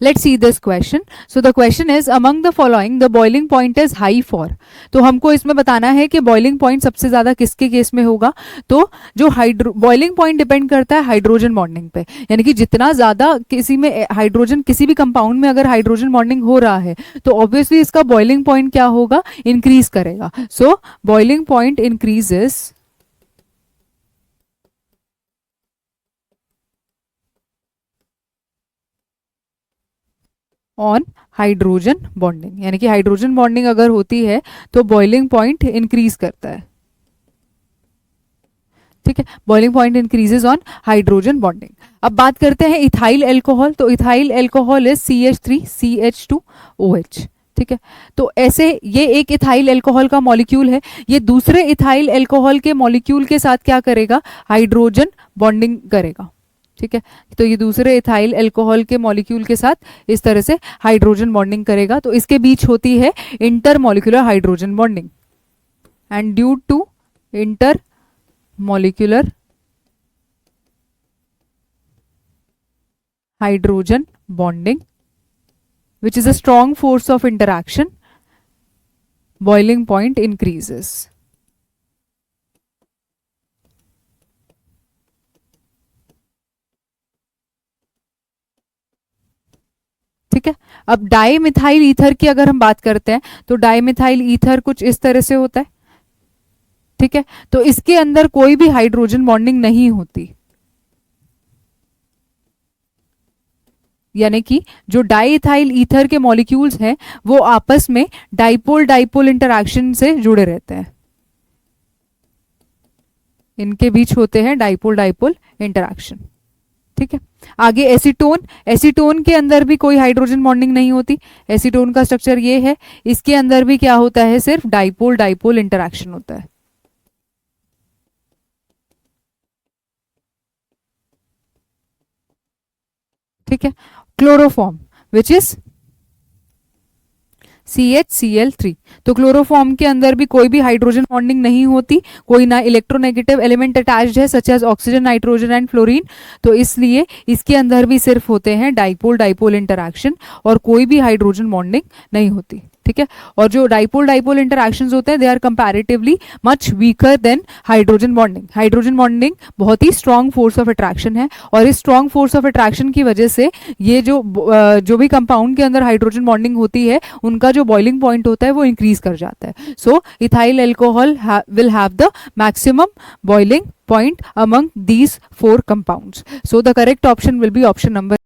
Let's see this question. So the question is among the following the boiling point is high for. तो हमको इसमें बताना है कि boiling point सबसे ज़्यादा किसके केस में होगा. तो जो boiling point डिपेंड करता है हाइड्रोजन बॉन्डिंग पे, यानी कि जितना ज़्यादा किसी में हाइड्रोजन, किसी भी कंपाउंड में अगर हाइड्रोजन बॉन्डिंग हो रहा है तो ऑब्वियसली इसका बॉइलिंग पॉइंट क्या होगा, इंक्रीज करेगा. सो boiling point increases on hydrogen bonding, यानी कि हाइड्रोजन बॉन्डिंग अगर होती है तो बॉइलिंग पॉइंट इंक्रीज करता है. ठीक है, boiling point increases on hydrogen bonding. अब बात करते हैं इथाइल एल्कोहल. तो इथाइल एल्कोहल इज CH3CH2OH. ठीक है, तो ऐसे ये एक इथाइल एल्कोहल का मॉलिक्यूल है, ये दूसरे इथाइल एल्कोहल के मॉलिक्यूल के साथ क्या करेगा, हाइड्रोजन बॉन्डिंग करेगा. ठीक है, तो ये दूसरे इथाइल एल्कोहल के मॉलिक्यूल के साथ इस तरह से हाइड्रोजन बॉन्डिंग करेगा. तो इसके बीच होती है intermolecular hydrogen bonding. And due to intermolecular hydrogen bonding which is a strong force of interaction, boiling point increases. ठीक है, अब डाईमिथाइल ईथर की अगर हम बात करते हैं तो डाईमिथाइल ईथर कुछ इस तरह से होता है. ठीक है, तो इसके अंदर कोई भी हाइड्रोजन बॉन्डिंग नहीं होती, यानी कि जो डाईइथाइल ईथर के मॉलिक्यूल्स हैं वो आपस में डाइपोल डाइपोल इंटरैक्शन से जुड़े रहते हैं, इनके बीच होते हैं डाइपोल डाइपोल इंटरैक्शन. ठीक है, आगे एसीटोन. एसीटोन के अंदर भी कोई हाइड्रोजन बॉन्डिंग नहीं होती. एसीटोन का स्ट्रक्चर ये है, इसके अंदर भी क्या होता है, सिर्फ डाइपोल डाइपोल इंटरैक्शन होता है. ठीक है, क्लोरोफॉर्म विच इज CHCl3. तो क्लोरोफॉर्म के अंदर भी कोई भी हाइड्रोजन बॉन्डिंग नहीं होती, कोई ना इलेक्ट्रोनेगेटिव एलिमेंट अटैच्ड है such as oxygen, nitrogen and fluorine. तो इसलिए इसके अंदर भी सिर्फ होते हैं डाइपोल डाइपोल इंटरैक्शन और कोई भी हाइड्रोजन बॉन्डिंग नहीं होती. ठीक है, और जो डाइपोल डाइपोल इंटरैक्शंस होते हैं they are comparatively much weaker than hydrogen bonding. Hydrogen bonding बहुत ही स्ट्रॉन्ग फोर्स ऑफ अट्रैक्शन है और इस स्ट्रॉन्ग फोर्स ऑफ अट्रैक्शन की वजह से ये जो भी कंपाउंड के अंदर हाइड्रोजन बॉन्डिंग होती है उनका जो बॉइलिंग पॉइंट होता है वो इंक्रीज कर जाता है. So ethyl alcohol will have the maximum boiling point among these four compounds. So the correct option will be option number